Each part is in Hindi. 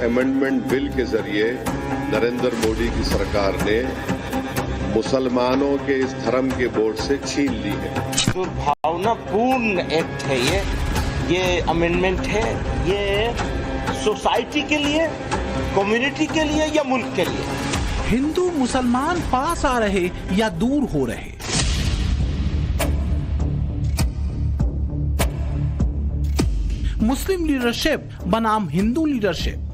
अमेंडमेंट बिल के जरिए नरेंद्र मोदी की सरकार ने मुसलमानों के इस धर्म के बोझ से छीन ली है। दुर्भावनापूर्ण एक्ट है ये अमेंडमेंट है, ये सोसाइटी के लिए, कम्युनिटी के लिए या मुल्क के लिए। हिंदू मुसलमान पास आ रहे या दूर हो रहे, मुस्लिम लीडरशिप बनाम हिंदू लीडरशिप।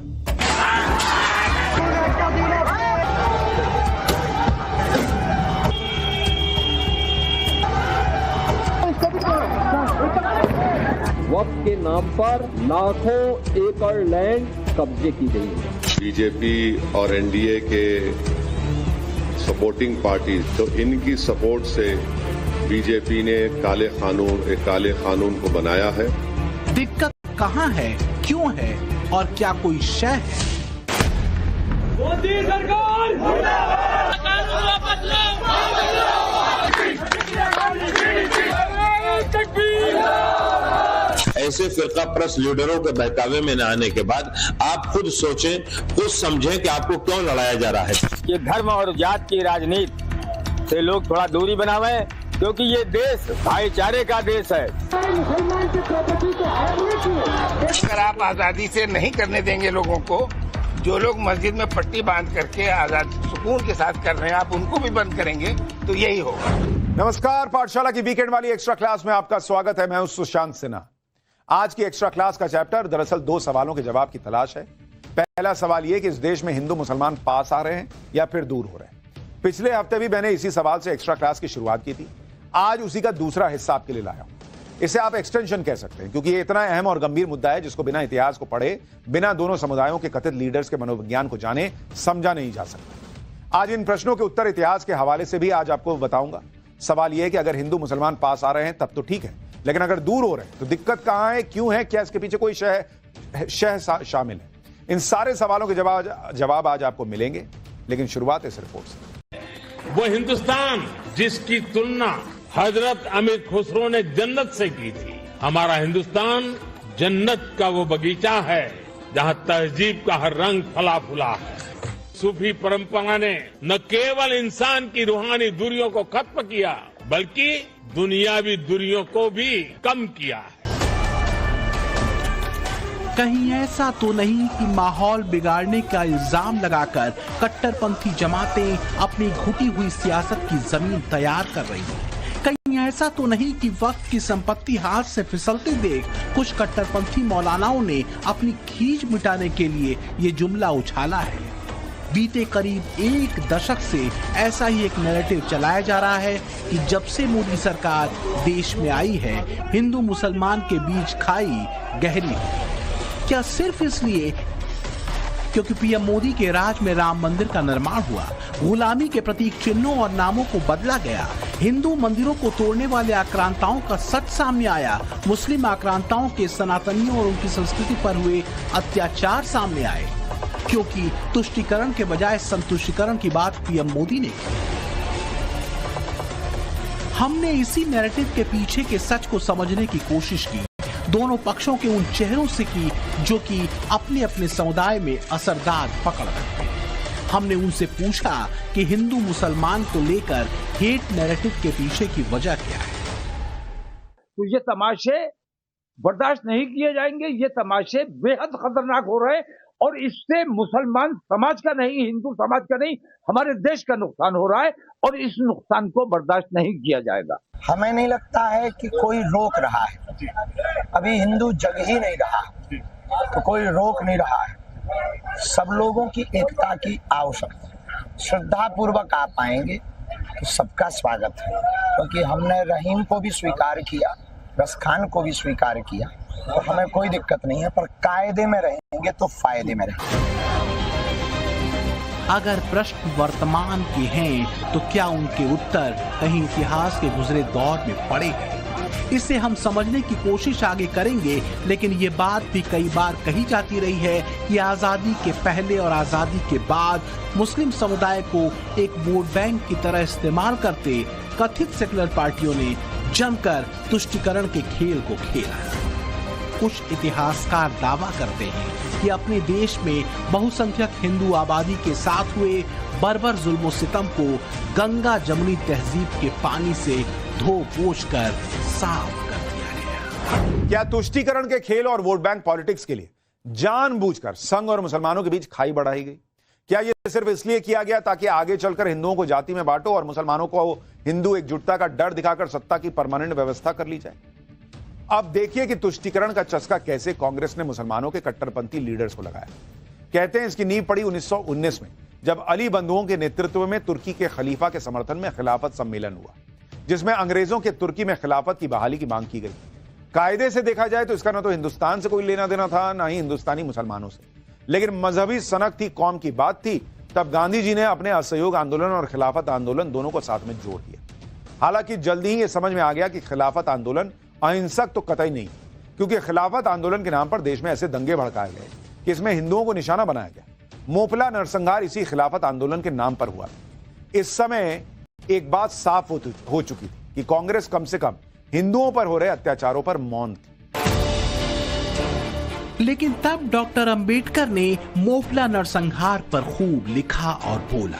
वक्त के नाम पर लाखों एकड़ लैंड कब्जे की गई है। बीजेपी और एनडीए के सपोर्टिंग पार्टी, तो इनकी सपोर्ट से बीजेपी ने एक काले कानून को बनाया है। दिक्कत कहाँ है, क्यों है और क्या कोई शय है? मोदी सरकार ऐसे फिरका प्रस्त लीडरों के बहकावे में न आने के बाद आप खुद सोचें, खुद समझें कि आपको क्यों लड़ाया जा रहा है। ये धर्म और जात की राजनीति से लोग थोड़ा दूरी बनावे, क्योंकि ये देश भाईचारे का देश है। अगर आप आजादी से नहीं करने देंगे लोगों को, जो लोग मस्जिद में पट्टी बांध करके आजाद सुकून के साथ कर रहे हैं, आप उनको भी बंद करेंगे तो यही होगा। नमस्कार, पाठशाला की वीकेंड वाली एक्स्ट्रा क्लास में आपका स्वागत है। मैं हूं सुशांत सिन्हा। आज की एक्स्ट्रा क्लास का चैप्टर दरअसल 2 सवालों के जवाब की तलाश है। पहला सवाल यह कि इस देश में हिंदू मुसलमान पास आ रहे हैं या फिर दूर हो रहे हैं। पिछले हफ्ते भी मैंने इसी सवाल से एक्स्ट्रा क्लास की शुरुआत की थी। आज उसी का दूसरा हिस्सा आपके लिए लाया हूं। इसे आप एक्सटेंशन कह सकते हैं, क्योंकि ये इतना अहम और गंभीर मुद्दा है जिसको बिना इतिहास को पढ़े, बिना दोनों समुदायों के कथित लीडर्स के मनोविज्ञान को जाने समझा नहीं जा सकता। आज इन प्रश्नों के उत्तर इतिहास के हवाले से भी आज आपको बताऊंगा। सवाल यह है कि अगर हिंदू मुसलमान पास आ रहे हैं तब तो ठीक है, लेकिन अगर दूर हो रहे हैं तो दिक्कत कहां है, क्यों है, क्या इसके पीछे कोई शय शामिल है? इन सारे सवालों के जवाब आज आपको मिलेंगे, लेकिन शुरुआत इस रिपोर्ट से। वो हिंदुस्तान जिसकी तुलना हजरत अमीर खुसरो ने जन्नत से की थी, हमारा हिंदुस्तान जन्नत का वो बगीचा है जहां तहजीब का हर रंग फला फूला है। सूफी परंपरा ने न केवल इंसान की रूहानी दूरियों को खत्म किया, बल्कि दुनियावी दूरियों को भी कम किया है। कहीं ऐसा तो नहीं कि माहौल बिगाड़ने का इल्जाम लगाकर कट्टरपंथी जमातें अपनी घुटी हुई सियासत की जमीन तैयार कर रही हैं। कहीं ऐसा तो नहीं कि वक्त की संपत्ति हाथ से फिसलते देख कुछ कट्टरपंथी मौलानाओं ने अपनी खींच मिटाने के लिए ये जुमला उछाला है। बीते करीब 1 दशक से ऐसा ही एक नैरेटिव चलाया जा रहा है कि जब से मोदी सरकार देश में आई है, हिंदू मुसलमान के बीच खाई गहरी है। क्या सिर्फ इसलिए क्योंकि पीएम मोदी के राज में राम मंदिर का निर्माण हुआ, गुलामी के प्रतीक चिन्हों और नामों को बदला गया, हिंदू मंदिरों को तोड़ने वाले आक्रांताओं का सच सामने आया, मुस्लिम आक्रांताओं के सनातनियों और उनकी संस्कृति पर हुए अत्याचार सामने आए, क्योंकि तुष्टीकरण के बजाय संतुष्टीकरण की बात पीएम मोदी ने की। हमने इसी नैरेटिव के पीछे के सच को समझने की कोशिश की, दोनों पक्षों के उन चेहरों से की जो कि अपने अपने समुदाय में असरदार पकड़ रखते हैं। हमने उनसे पूछा कि हिंदू मुसलमान को लेकर हेट नैरेटिव के पीछे की वजह क्या है। तो ये तमाशे बर्दाश्त नहीं किए जाएंगे। ये तमाशे बेहद खतरनाक हो रहे हैं और इससे मुसलमान समाज का नहीं, हिंदू समाज का नहीं, हमारे देश का नुकसान हो रहा है और इस नुकसान को बर्दाश्त नहीं किया जाएगा। हमें नहीं लगता है कि कोई रोक रहा है। अभी हिंदू जग ही नहीं रहा, तो कोई रोक नहीं रहा है। सब लोगों की एकता की आवश्यकता, श्रद्धा पूर्वक आप आएंगे तो सबका स्वागत है, क्योंकि हमने रहीम को भी स्वीकार किया, रस खान को भी स्वीकार किया, तो हमें कोई दिक्कत नहीं है, पर कायदे में रहेंगे तो फायदे में रहेंगे। अगर प्रश्न वर्तमान के हैं तो क्या उनके उत्तर कहीं इतिहास के गुजरे दौर में पड़े हैं? इसे हम समझने की कोशिश आगे करेंगे, लेकिन ये बात भी कई बार कही जाती रही है कि आजादी के पहले और आजादी के बाद मुस्लिम समुदाय को एक वोट बैंक की तरह इस्तेमाल करते कथित सेकुलर पार्टियों ने जमकर तुष्टीकरण के खेल को खेला। कुछ इतिहासकार दावा करते हैं कि अपने देश में बहुसंख्यक हिंदू आबादी के साथ हुए बर्बर जुल्म सितम को गंगा जमुनी तहजीब के पानी से धो पोंछ कर साफ कर दिया गया। क्या तुष्टीकरण के खेल और वोट बैंक पॉलिटिक्स के लिए जानबूझकर संघ और मुसलमानों के बीच खाई बढ़ाई गई? क्या यह सिर्फ इसलिए किया गया ताकि आगे चलकर हिंदुओं को जाति में बांटो और मुसलमानों को हिंदू एकजुटता का डर दिखाकर सत्ता की परमानेंट व्यवस्था कर ली जाए? अब देखिए कि तुष्टीकरण का चस्का कैसे कांग्रेस ने मुसलमानों के कट्टरपंथी लीडर्स को लगाया। कहते हैं इसकी नींव पड़ी 1919 में, जब अली बंधुओं के नेतृत्व में तुर्की के खलीफा के समर्थन में खिलाफत सम्मेलन हुआ, जिसमें अंग्रेजों के तुर्की में खिलाफत की बहाली की मांग की गई। कायदे से देखा जाए तो इसका न तो हिंदुस्तान से कोई लेना देना था, ना ही हिंदुस्तानी मुसलमानों से, लेकिन मजहबी सनक थी, कौम की बात थी। तब गांधी जी ने अपने असहयोग आंदोलन और खिलाफत आंदोलन दोनों को साथ में जोड़ दिया। हालांकि जल्दी ही यह समझ में आ गया कि खिलाफत आंदोलन अहिंसक तो कतई नहीं, क्योंकि खिलाफत आंदोलन के नाम पर देश में ऐसे दंगे भड़काए गए कि इसमें हिंदुओं को निशाना बनाया गया। मोपला नरसंहार इसी खिलाफत आंदोलन के नाम पर हुआ। इस समय एक बात साफ हो चुकी थी कि कांग्रेस कम से कम हिंदुओं पर हो रहे अत्याचारों पर मौन थी। लेकिन तब डॉक्टर अंबेडकर ने मोपला नरसंहार पर खूब लिखा और बोला।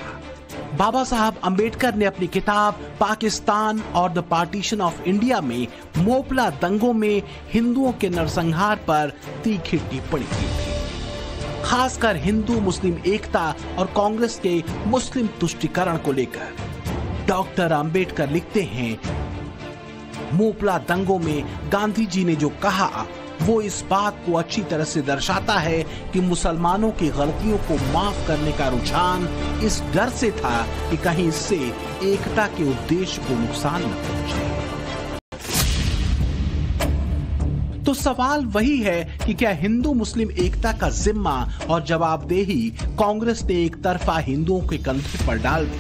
बाबा साहब अंबेडकर ने अपनी किताब पाकिस्तान और द पार्टीशन ऑफ इंडिया में मोपला दंगों में हिंदुओं के नरसंहार पर तीखी टिप्पणी की थी, खासकर हिंदू मुस्लिम एकता और कांग्रेस के मुस्लिम तुष्टीकरण को लेकर। डॉक्टर अंबेडकर लिखते हैं, मोपला दंगों में गांधी जी ने जो कहा वो इस बात को अच्छी तरह से दर्शाता है कि मुसलमानों की गलतियों को माफ करने का रुझान इस डर से था कि कहीं इससे एकता के उद्देश्य को नुकसान न पहुंचे। तो सवाल वही है कि क्या हिंदू मुस्लिम एकता का जिम्मा और जवाबदेही कांग्रेस ने एक तरफा हिंदुओं के कंधे पर डाल दी,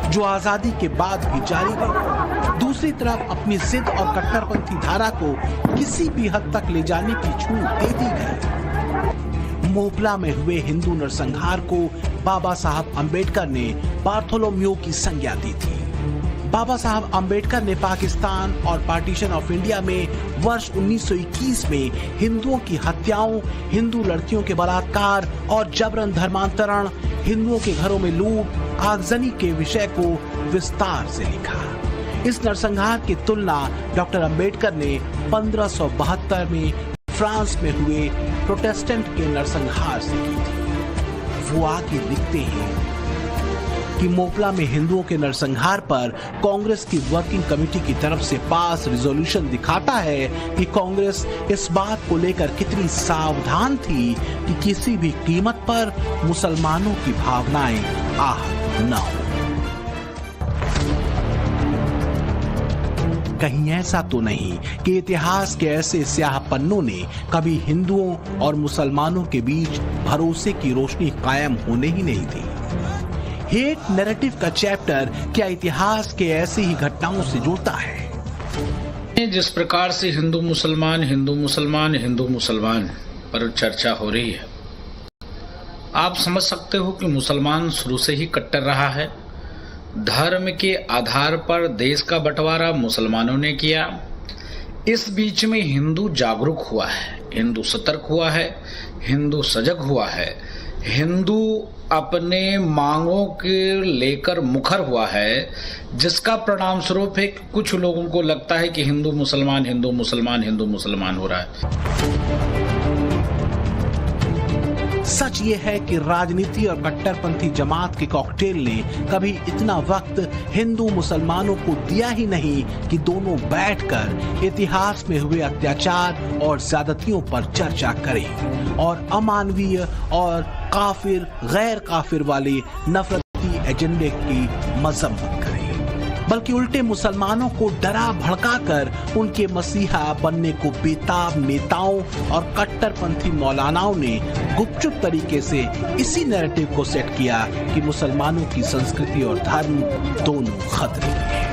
जो आजादी के बाद भी जारी रही। दूसरी तरफ अपनी जिद और कट्टरपंथी धारा को किसी भी हद तक ले जाने की छूट दे दी गई। मोपला में हुए हिंदू नरसंहार को बाबा साहब अंबेडकर ने बार्थोलोम्यू की संज्ञा दी थी। बाबा साहब अंबेडकर ने पाकिस्तान और पार्टीशन ऑफ इंडिया में वर्ष 1921 में हिंदुओं की हत्याओं, हिंदू लड़कियों के बलात्कार और जबरन धर्मांतरण, हिंदुओं के घरों में लूट, आगजनी के विषय को विस्तार से लिखा। इस नरसंहार की तुलना डॉक्टर अंबेडकर ने 1572 में फ्रांस में हुए प्रोटेस्टेंट के नरसंहार से की थी। वो आगे लिखते हैं कि मोपला में हिंदुओं के नरसंहार पर कांग्रेस की वर्किंग कमेटी की तरफ से पास रिजोल्यूशन दिखाता है कि कांग्रेस इस बात को लेकर कितनी सावधान थी कि किसी भी कीमत पर मुसलमानों की भावनाएं आहत न हो। कहीं ऐसा तो नहीं कि इतिहास के ऐसे स्याह पन्नों ने कभी हिंदुओं और मुसलमानों के बीच भरोसे की रोशनी कायम होने ही नहीं दी। हेट नैरेटिव का चैप्टर क्या इतिहास के ऐसी ही घटनाओं से जुड़ता है? जिस प्रकार से हिंदू मुसलमान पर चर्चा हो रही है, आप समझ सकते हो कि मुसलमान शुरू से ही कट्टर रहा है। धर्म के आधार पर देश का बंटवारा मुसलमानों ने किया। इस बीच में हिंदू जागरूक हुआ है, हिंदू सतर्क हुआ है, हिंदू सजग हुआ है, हिंदू अपने मांगों के लेकर मुखर हुआ है, जिसका परिणाम स्वरूप है कुछ लोगों को लगता है कि हिंदू मुसलमान हो रहा है। सच ये है कि राजनीति और कट्टरपंथी जमात के कॉकटेल ने कभी इतना वक्त हिंदू मुसलमानों को दिया ही नहीं कि दोनों बैठकर इतिहास में हुए अत्याचार और ज्यादतियों पर चर्चा करें और अमानवीय और काफिर गैर काफिर वाले नफरती एजेंडे की मजम्मत करें, बल्कि उल्टे मुसलमानों को डरा भड़काकर उनके मसीहा बनने को बेताब नेताओं और कट्टरपंथी मौलानाओं ने गुपचुप तरीके से इसी नैरेटिव को सेट किया कि मुसलमानों की संस्कृति और धर्म दोनों खतरे में हैं।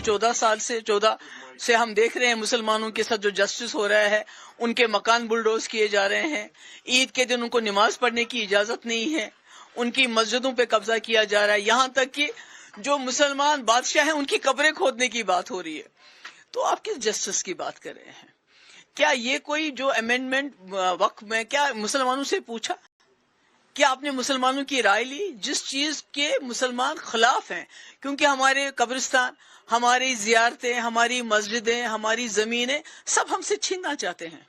14 से हम देख रहे हैं मुसलमानों के साथ जो जस्टिस हो रहा है, उनके मकान बुलडोज किए जा रहे हैं। ईद के दिन उनको नमाज पढ़ने की इजाजत नहीं है, उनकी मस्जिदों पे कब्जा किया जा रहा है। यहाँ तक कि जो मुसलमान बादशाह हैं उनकी कब्रें खोदने की बात हो रही है। तो आप किस जस्टिस की बात कर रहे हैं? क्या ये कोई जो अमेंडमेंट वक्त में क्या मुसलमानों से पूछा? क्या आपने मुसलमानों की राय ली? जिस चीज के मुसलमान खिलाफ हैं, क्योंकि हमारे कब्रिस्तान, हमारी जियारतें, हमारी मस्जिदें, हमारी जमीनें सब हमसे छीनना चाहते हैं।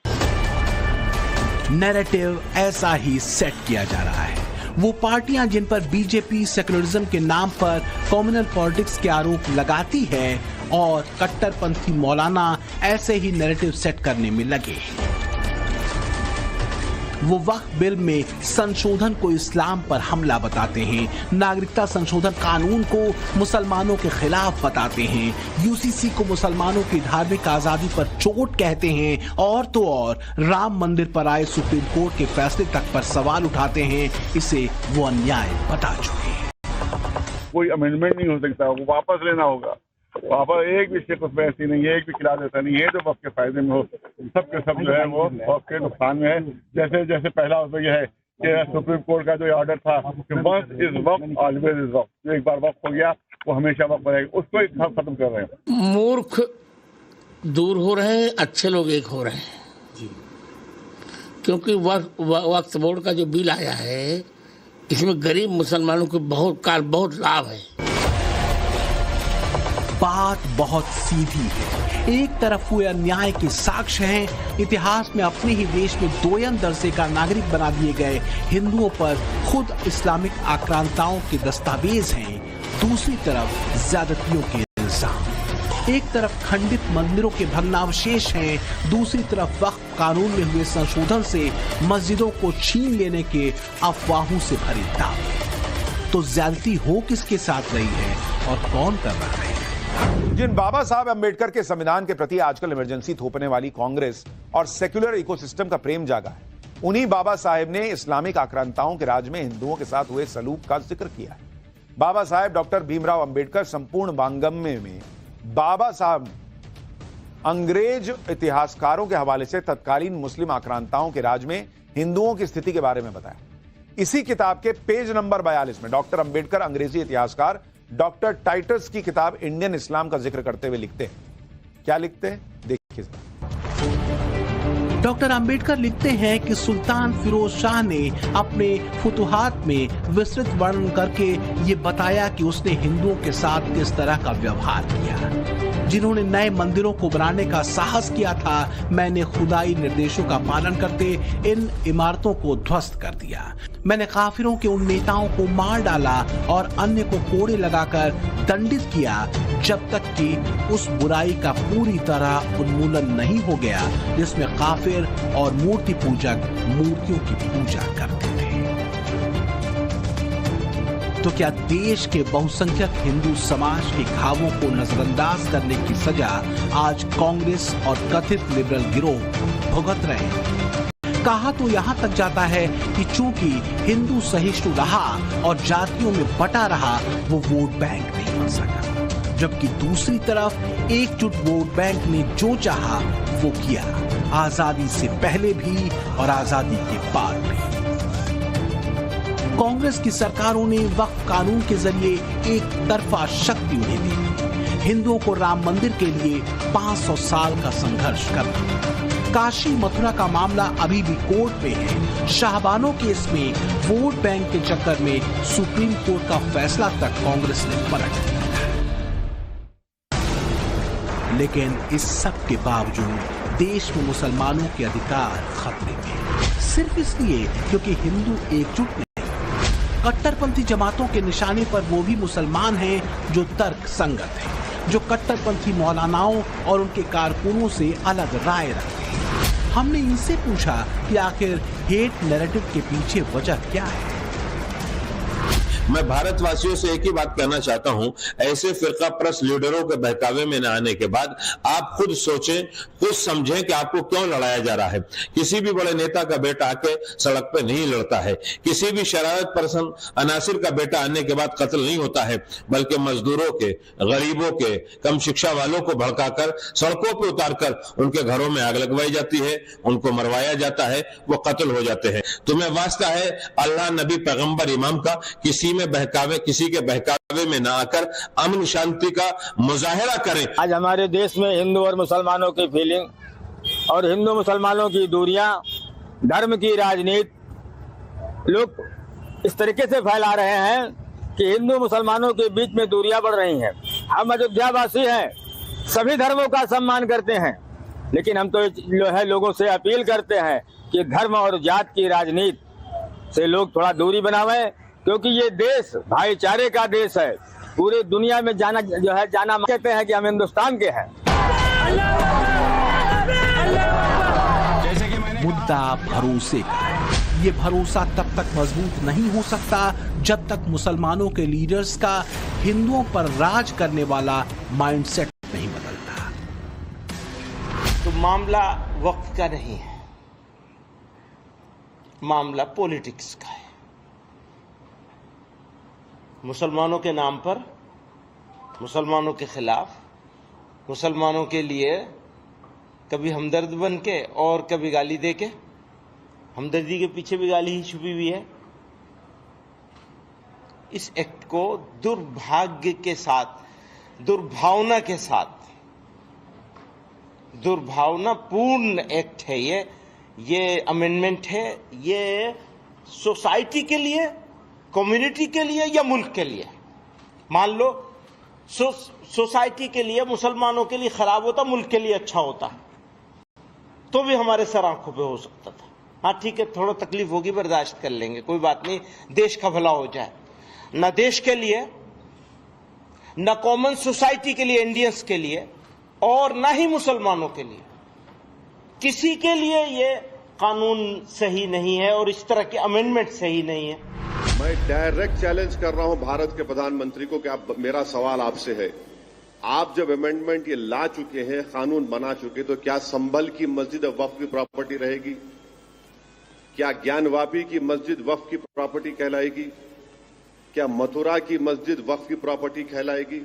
नैरेटिव ऐसा ही सेट किया जा रहा है। वो पार्टियां जिन पर बीजेपी सेक्युलरिज्म के नाम पर कम्युनल पॉलिटिक्स के आरोप लगाती है और कट्टरपंथी मौलाना ऐसे ही नैरेटिव सेट करने में लगे। वो वक्फ बिल में संशोधन को इस्लाम पर हमला बताते हैं, नागरिकता संशोधन कानून को मुसलमानों के खिलाफ बताते हैं, यूसीसी को मुसलमानों की धार्मिक आजादी पर चोट कहते हैं और तो और राम मंदिर पर आए सुप्रीम कोर्ट के फैसले तक पर सवाल उठाते हैं। इसे वो अन्याय बता चुके हैं। कोई अमेंडमेंट नहीं हो सकता, वो वापस लेना होगा। वहाँ पर एक भी शिक उसमें ऐसी नहीं है, एक भी खिलाफ ऐसा नहीं है जो वक्त के फायदे में हो। सबके सब जो है वो वक्त के नुकसान में है। जैसे जैसे पहला उसमें यह है कि सुप्रीम कोर्ट का जो ऑर्डर था कि वक्त इज वक्त, ऑलवेज इज वक्त, जो एक बार वक्त हो गया वो हमेशा वक्त रहेगा, उसको एक खत्म कर रहे हैं। मूर्ख दूर हो रहे हैं, अच्छे लोग एक हो रहे हैं। क्योंकि वक्फ बोर्ड का जो बिल आया है इसमें गरीब मुसलमानों को बहुत लाभ है। बात बहुत सीधी है। एक तरफ हुए अन्याय के साक्ष्य हैं, इतिहास में अपने ही देश में दोयम दर्जे का नागरिक बना दिए गए हिंदुओं पर खुद इस्लामिक आक्रांताओं के दस्तावेज हैं। दूसरी तरफ ज्यादतियों के इल्जाम। एक तरफ खंडित मंदिरों के भग्नावशेष हैं, दूसरी तरफ वक्फ कानून में हुए संशोधन से मस्जिदों को छीन लेने के अफवाहों से भरे दावे। तो ज्यादती हो किसके साथ रही है और कौन कर रहा है? जिन बाबा साहब अंबेडकर के संविधान के प्रति आजकल इमरजेंसी थोपने वाली कांग्रेस और सेक्युलर इकोसिस्टम का प्रेम जागा है, उन्हीं बाबा साहब ने इस्लामिक आक्रांताओं के राज में हिंदुओं के साथ हुए सलूक का जिक्र किया है। बाबा साहब डॉक्टर भीमराव अंबेडकर संपूर्ण वांगमय में बाबा साहब अंग्रेज इतिहासकारों के हवाले से तत्कालीन मुस्लिम आक्रांताओं के राज में हिंदुओं की स्थिति के बारे में बताया। इसी किताब के पेज नंबर 42 में डॉक्टर अंबेडकर अंग्रेजी इतिहासकार डॉक्टर टाइटस की किताब इंडियन इस्लाम का जिक्र करते हुए लिखते हैं। क्या लिखते हैं देखिए। डॉक्टर अंबेडकर लिखते हैं कि सुल्तान फिरोज शाह ने अपने फुतुहात में विस्तृत वर्णन करके ये बताया कि उसने हिंदुओं के साथ किस तरह का व्यवहार किया। जिन्होंने नए मंदिरों को बनाने का साहस किया था, मैंने खुदाई निर्देशों का पालन करते इन इमारतों को ध्वस्त कर दिया। मैंने काफिरों के उन नेताओं को मार डाला और अन्य को कोड़े लगाकर दंडित किया जब तक कि उस बुराई का पूरी तरह उन्मूलन नहीं हो गया जिसमें काफिर और मूर्ति पूजक मूर्तियों की पूजा करते थे। तो क्या देश के बहुसंख्यक हिंदू समाज के घावों को नजरअंदाज करने की सजा आज कांग्रेस और कथित लिबरल गिरोह भुगत रहे हैं? कहा तो यहाँ तक जाता है कि चूंकि हिंदू सहिष्णु रहा और जातियों में बटा रहा, वो वोट बैंक नहीं बन सका। जबकि दूसरी तरफ एकजुट वोट बैंक ने जो चाहा वो किया, आजादी से पहले भी और आजादी के बाद भी। कांग्रेस की सरकारों ने वक्फ कानून के जरिए एक तरफा शक्ति उन्हें दी। हिंदुओं को राम मंदिर के लिए 500 साल का संघर्ष करना। काशी मथुरा का मामला अभी भी कोर्ट में है। शाहबानो केस में वोट बैंक के चक्कर में सुप्रीम कोर्ट का फैसला तक कांग्रेस ने पलट दिया। लेकिन इस सब के बावजूद देश में मुसलमानों के अधिकार खतरे में, सिर्फ इसलिए क्योंकि हिंदू एकजुट नहीं। कट्टरपंथी जमातों के निशाने पर वो भी मुसलमान हैं जो तर्क संगत हैं, जो कट्टरपंथी मौलानाओं और उनके कारकुनों से अलग राय रखते हैं। हमने इनसे पूछा कि आखिर हेट नैरेटिव के पीछे वजह क्या है। मैं भारतवासियों से एक ही बात कहना चाहता हूं, ऐसे फिरका परस्त लीडरों के बहकावे में न आने के बाद आप खुद सोचें, खुद समझें कि आपको क्यों लड़ाया जा रहा है। किसी भी बड़े नेता का बेटा आके सड़क पे नहीं लड़ता है, किसी भी शरारत परसन अनासिर का बेटा आने के बाद कत्ल नहीं होता है, बल्कि मजदूरों के, गरीबों के, कम शिक्षा वालों को भड़काकर सड़कों पर उतारकर उनके घरों में आग लगवाई जाती है, उनको मरवाया जाता है, वो कत्ल हो जाते हैं। तुम्हें वास्ता है अल्लाह, नबी, पैगंबर, इमाम का किसी किसी के बहकावे में ना आकर अमन शांति का मुजाहिरा करें। आज हमारे देश में हिंदू और मुसलमानों की फीलिंग और हिंदू मुसलमानों की दूरियां, धर्म की राजनीति लोग इस तरीके से फैला रहे हैं कि हिंदू मुसलमानों के बीच में दूरियां बढ़ रही हैं। हम अयोध्यावासी हैं, सभी धर्मों का सम्मान करते हैं, लेकिन हम तो जो है लोगों से अपील करते हैं कि धर्म और जात की राजनीति से लोग थोड़ा दूरी बनावें, क्योंकि ये देश भाईचारे का देश है। पूरी दुनिया में जाना कहते हैं कि हम हिंदुस्तान के हैं। मुद्दा भरोसे का है। ये भरोसा तब तक मजबूत नहीं हो सकता जब तक मुसलमानों के लीडर्स का हिंदुओं पर राज करने वाला माइंडसेट नहीं बदलता। तो मामला वक्त का नहीं है, मामला पॉलिटिक्स का है। मुसलमानों के नाम पर, मुसलमानों के खिलाफ, मुसलमानों के लिए कभी हमदर्द बन के और कभी गाली दे के, हमदर्दी के पीछे भी गाली ही छुपी हुई है। इस एक्ट को दुर्भाग्य के साथ, दुर्भावना के साथ, दुर्भावनापूर्ण एक्ट है ये अमेंडमेंट है। ये सोसाइटी के लिए, कम्युनिटी के लिए या मुल्क के लिए, मान लो सोसाइटी के लिए, मुसलमानों के लिए खराब होता, मुल्क के लिए अच्छा होता तो भी हमारे सर आंखों पे हो सकता था। हाँ ठीक है, थोड़ा तकलीफ होगी, बर्दाश्त कर लेंगे, कोई बात नहीं, देश का भला हो जाए। न देश के लिए, न कॉमन सोसाइटी के लिए, इंडियंस के लिए, और न ही मुसलमानों के लिए, किसी के लिए ये कानून सही नहीं है और इस तरह के अमेंडमेंट सही नहीं है। मैं डायरेक्ट चैलेंज कर रहा हूं भारत के प्रधानमंत्री को कि आप, मेरा सवाल आपसे है, आप जब अमेंडमेंट ये ला चुके हैं, कानून बना चुके, तो क्या संभल की मस्जिद वक्फ की प्रॉपर्टी रहेगी? क्या ज्ञानवापी की मस्जिद वक्फ की प्रॉपर्टी कहलाएगी? क्या मथुरा की मस्जिद वक्फ की प्रॉपर्टी कहलाएगी?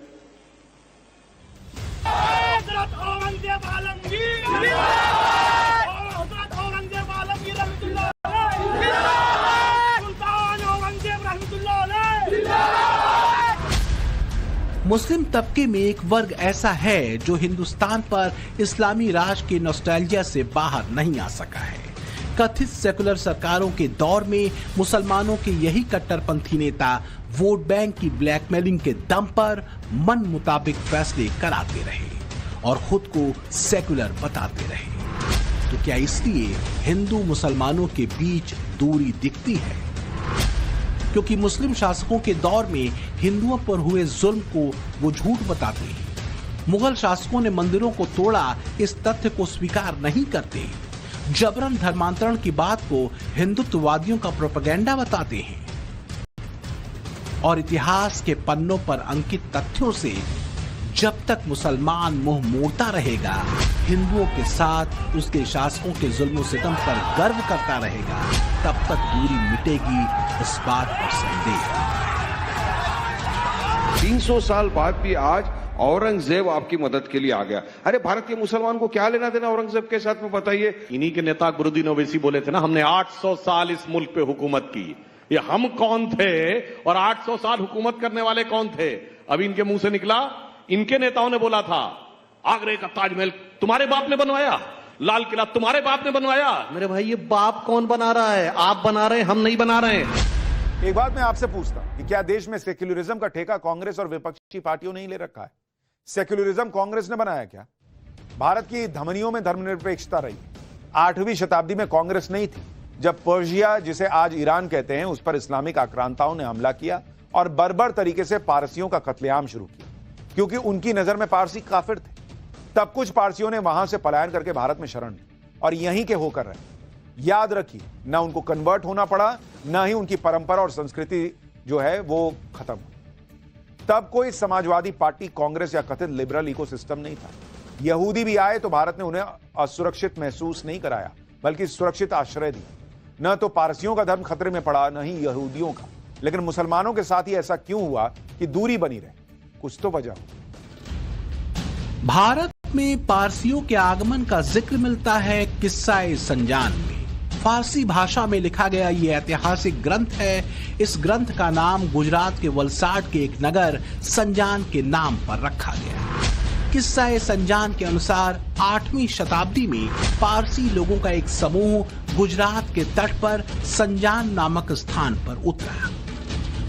मुस्लिम तबके में एक वर्ग ऐसा है जो हिंदुस्तान पर इस्लामी राज के नॉस्टैल्जिया से बाहर नहीं आ सका है। कथित सेकुलर सरकारों के दौर में मुसलमानों के यही कट्टरपंथी नेता वोट बैंक की ब्लैकमेलिंग के दम पर मन मुताबिक फैसले कराते रहे और खुद को सेकुलर बताते रहे। तो क्या इसलिए हिंदू मुसलमानों के बीच दूरी दिखती है? क्योंकि मुस्लिम शासकों के दौर में हिंदुओं पर हुए जुल्म को वो झूठ बताते हैं। मुगल शासकों ने मंदिरों को तोड़ा, इस तथ्य को स्वीकार नहीं करते। जबरन धर्मांतरण की बात को हिंदुत्ववादियों का प्रोपेगेंडा बताते हैं और इतिहास के पन्नों पर अंकित तथ्यों से जब तक मुसलमान मुंह मोड़ता रहेगा, हिंदुओं के साथ उसके शासकों के जुल्म सितम पर गर्व करता रहेगा, तब तक दूरी मिटेगी, इस बात पर संदेह। 300 साल बाद भी आज औरंगजेब आपकी मदद के लिए आ गया। अरे भारत के मुसलमान को क्या लेना देना औरंगजेब के साथ में, बताइए। इन्हीं के नेता अकबरुद्दीन ओवैसी बोले थे ना, हमने 800 साल इस मुल्क पे हुकूमत की। ये हम कौन थे और 800 साल हुकूमत करने वाले कौन थे? अभी इनके मुंह से निकला, इनके नेताओं ने बोला था आगरे का ताजमहल तुम्हारे बाप ने बनवाया, लाल किला तुम्हारे बाप ने बनवाया। मेरे भाई ये बाप कौन बना रहा है? आप बना रहे हैं, हम नहीं बना रहे हैं। एक बात मैं आपसे पूछता हूं कि क्या देश में सेक्युलरिज्म का ठेका कांग्रेस और विपक्षी पार्टियों ने ही ले रखा है? सेक्युलरिज्म कांग्रेस ने बनाया क्या? भारत की धमनियों में धर्मनिरपेक्षता रही। 8वीं शताब्दी में कांग्रेस नहीं थी जब पर्शिया, जिसे आज ईरान कहते हैं, उस पर इस्लामिक आक्रांताओं ने हमला किया और बर्बर तरीके से पारसियों का कत्लेआम शुरू किया, क्योंकि उनकी नजर में पारसी काफिर थे। तब कुछ पारसियों ने वहां से पलायन करके भारत में शरण ली और यहीं के होकर रहे। याद रखिए, ना उनको कन्वर्ट होना पड़ा, ना ही उनकी परंपरा और संस्कृति जो है वो खत्म हुई। तब कोई समाजवादी पार्टी, कांग्रेस या कथित लिबरल इकोसिस्टम नहीं था। यहूदी भी आए तो भारत ने उन्हें असुरक्षित महसूस नहीं कराया, बल्कि सुरक्षित आश्रय दिया। न तो पारसियों का धर्म खतरे में पड़ा, न ही यहूदियों का। लेकिन मुसलमानों के साथ ही ऐसा क्यों हुआ कि दूरी बनी रहे? कुछ तो वजह। भारत में पारसियों के आगमन का जिक्र मिलता है किस्सा-ए-संजान में। फारसी भाषा में लिखा गया ये ऐतिहासिक ग्रंथ है। इस ग्रंथ का नाम गुजरात के वलसाड के एक नगर संजान के नाम पर रखा गया। किस्सा संजान के अनुसार 8वीं शताब्दी में पारसी लोगों का एक समूह गुजरात के तट पर संजान नामक स्थान पर उतरा।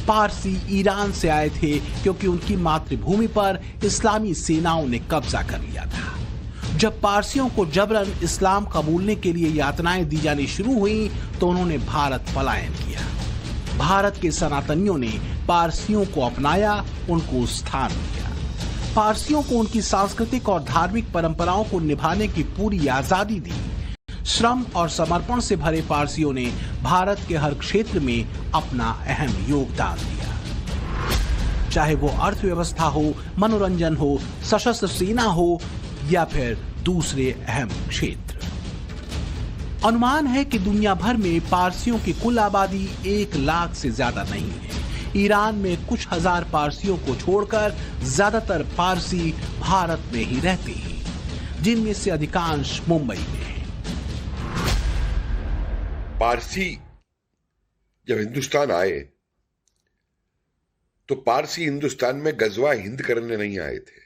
पारसी ईरान से आए थे क्योंकि उनकी मातृभूमि पर इस्लामी सेनाओं ने कब्जा कर लिया था। जब पारसियों को जबरन इस्लाम कबूलने के लिए यातनाएं दी जानी शुरू हुई तो उन्होंने भारत पलायन किया। भारत के सनातनियों ने पारसियों को अपनाया, उनको स्थान दिया। पारसियों को उनकी सांस्कृतिक और धार्मिक परंपराओं को निभाने की पूरी आजादी दी। श्रम और समर्पण से भरे पारसियों ने भारत के हर क्षेत्र में अपना अहम योगदान दिया, चाहे वो अर्थव्यवस्था हो, मनोरंजन हो, सशस्त्र सेना हो या फिर दूसरे अहम क्षेत्र। अनुमान है कि दुनिया भर में पारसियों की कुल आबादी 1 लाख से ज्यादा नहीं है। ईरान में कुछ हजार पारसियों को छोड़कर ज्यादातर पारसी भारत में ही रहते हैं, जिनमें से अधिकांश मुंबई में हैं। पारसी जब हिंदुस्तान आए तो पारसी हिंदुस्तान में गजवा हिंद करने नहीं आए थे।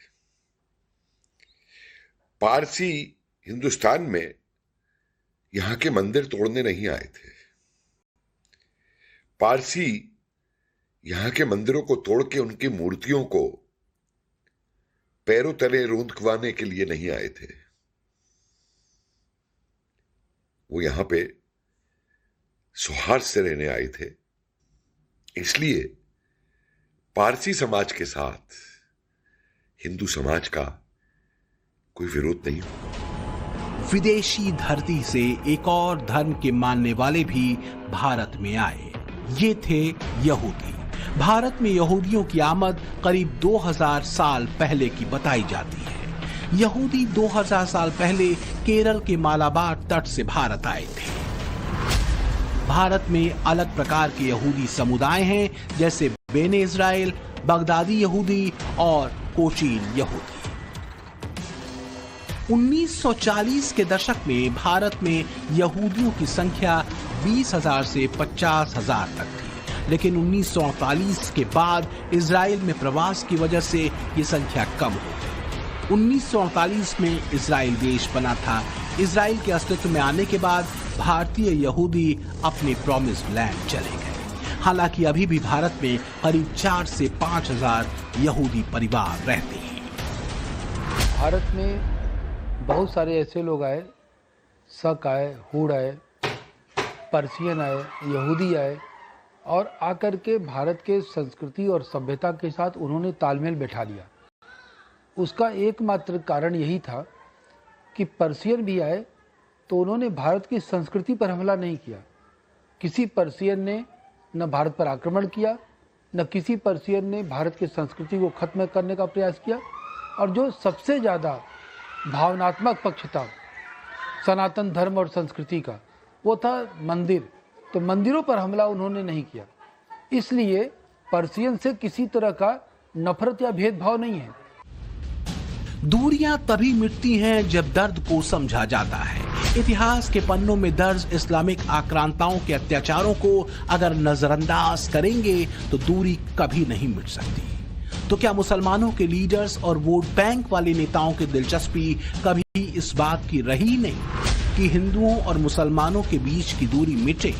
पारसी हिंदुस्तान में यहां के मंदिर तोड़ने नहीं आए थे। पारसी यहां के मंदिरों को तोड़ के उनकी मूर्तियों को पैरों तले रूंधवाने के लिए नहीं आए थे। वो यहां पे सौहार्द से रहने आए थे। इसलिए पारसी समाज के साथ हिंदू समाज का कोई विरोध नहीं हुआ। विदेशी धरती से एक और धर्म के मानने वाले भी भारत में आए। ये थे यहूदी। भारत में यहूदियों की आमद करीब 2000 साल पहले की बताई जाती है। यहूदी 2000 साल पहले केरल के मालाबार तट से भारत आए थे। भारत में अलग प्रकार के यहूदी समुदाय हैं, जैसे बेने इस्राएल, बगदादी यहूदी और कोचीन यहूदी। 1940 के दशक में भारत में यहूदियों की संख्या 20,000 से 50,000 तक थी, लेकिन 1948 के बाद इजराइल में प्रवास की वजह से ये संख्या कम हो गई। 1948 में इजराइल देश बना था। इजराइल के अस्तित्व में आने के बाद भारतीय यहूदी अपने प्रॉमिस्ड लैंड चले गए। हालांकि अभी भी भारत में करीब 4 से 5,000 यहूदी परिवार रहते हैं। भारत में बहुत सारे ऐसे लोग आए, शक आए, हुड आए, पर्शियन आए, यहूदी आए और आकर के भारत के संस्कृति और सभ्यता के साथ उन्होंने तालमेल बैठा लिया। उसका एकमात्र कारण यही था कि पर्शियन भी आए तो उन्होंने भारत की संस्कृति पर हमला नहीं किया। किसी पर्शियन ने न भारत पर आक्रमण किया, न किसी पर्शियन ने भारत की संस्कृति को खत्म करने का प्रयास किया। और जो सबसे ज़्यादा भावनात्मक पक्ष था सनातन धर्म और संस्कृति का, वो था मंदिर। तो मंदिरों पर हमला उन्होंने नहीं किया। इसलिए पर्शियन से किसी तरह का नफरत या भेदभाव नहीं है। दूरियां तभी मिटती हैं जब दर्द को समझा जाता है। इतिहास के पन्नों में दर्ज इस्लामिक आक्रांताओं के अत्याचारों को अगर नजरअंदाज करेंगे तो दूरी कभी नहीं मिट सकती। तो क्या मुसलमानों के लीडर्स और वोट बैंक वाले नेताओं की दिलचस्पी कभी इस बात की रही नहीं कि हिंदुओं और मुसलमानों के बीच की दूरी मिटे,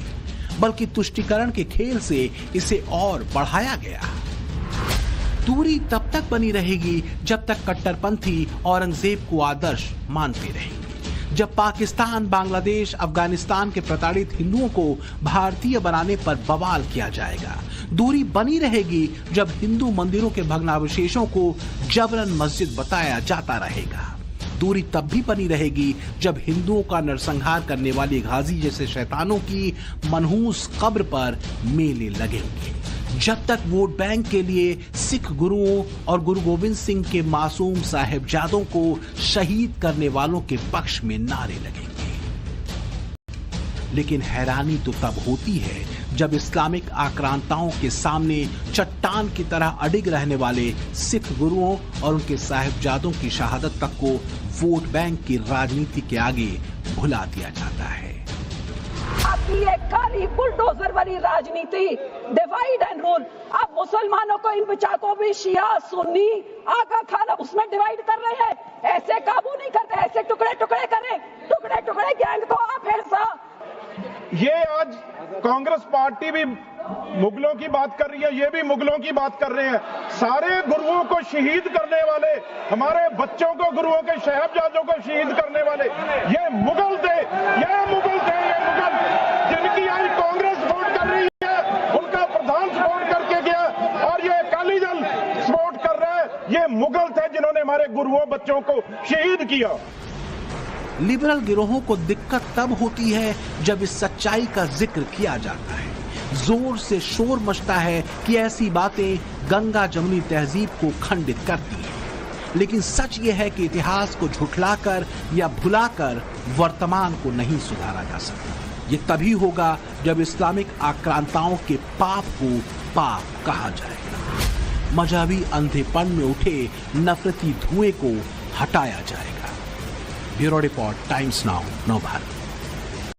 बल्कि तुष्टीकरण के खेल से इसे और बढ़ाया गया। दूरी तब तक बनी रहेगी जब तक कट्टरपंथी औरंगजेब को आदर्श मानते रहेंगे। जब पाकिस्तान, बांग्लादेश, अफगानिस्तान के प्रताड़ित हिंदुओं को भारतीय बनाने पर बवाल किया जाएगा। दूरी बनी रहेगी जब हिंदू मंदिरों के भग्नावशेषों को जबरन मस्जिद बताया जाता रहेगा। दूरी तब भी बनी रहेगी जब हिंदुओं का नरसंहार करने वाले गाजी जैसे शैतानों की मनहूस कब्र पर मेले लगेंगे। जब तक वोट बैंक के लिए सिख गुरुओं और गुरु गोविंद सिंह के मासूम साहिबजादों को शहीद करने वालों के पक्ष में नारे लगेंगे। लेकिन हैरानी तो तब होती है जब इस्लामिक आक्रांताओं के सामने चट्टान की तरह अडिग रहने वाले सिख गुरुओं और उनके साहिबजादों की शहादत तक को वोट बैंक की राजनीति के आगे भुला दिया जाता है। की ये काली बुलडोजर वाली राजनीति, डिवाइड एंड रूल। अब मुसलमानों को, इन बचाकों भी शिया सुन्नी आगा खाना उसमें डिवाइड कर रहे हैं। ऐसे काबू नहीं करते, ऐसे टुकड़े टुकड़े करें, टुकड़े टुकड़े गैंग को आप ऐसा। ये आज कांग्रेस पार्टी भी मुगलों की बात कर रही है, ये भी मुगलों की बात कर रहे हैं। सारे गुरुओं को शहीद करने वाले, हमारे बच्चों को, गुरुओं के साहिबजादों को शहीद करने वाले ये मुगल थे, ये मुगल थे, ये मुगल जिनकी आज कांग्रेस सपोर्ट कर रही है, उनका प्रधान सपोर्ट करके गया और ये अकाली दल सपोर्ट कर रहा है। ये मुगल थे जिन्होंने हमारे गुरुओं, बच्चों को शहीद किया। लिबरल गिरोहों को दिक्कत तब होती है जब इस सच्चाई का जिक्र किया जाता है। जोर से शोर मचता है कि ऐसी बातें गंगा जमुनी तहजीब को खंडित करती हैं। लेकिन सच ये है कि इतिहास को झुठलाकर या भुलाकर वर्तमान को नहीं सुधारा जा सकता। ये तभी होगा जब इस्लामिक आक्रांताओं के पाप को पाप कहा जाएगा, मजहबी अंधेपन में उठे नफरती धुएं को हटाया जाएगा। Bureau report, times now, Navbharat.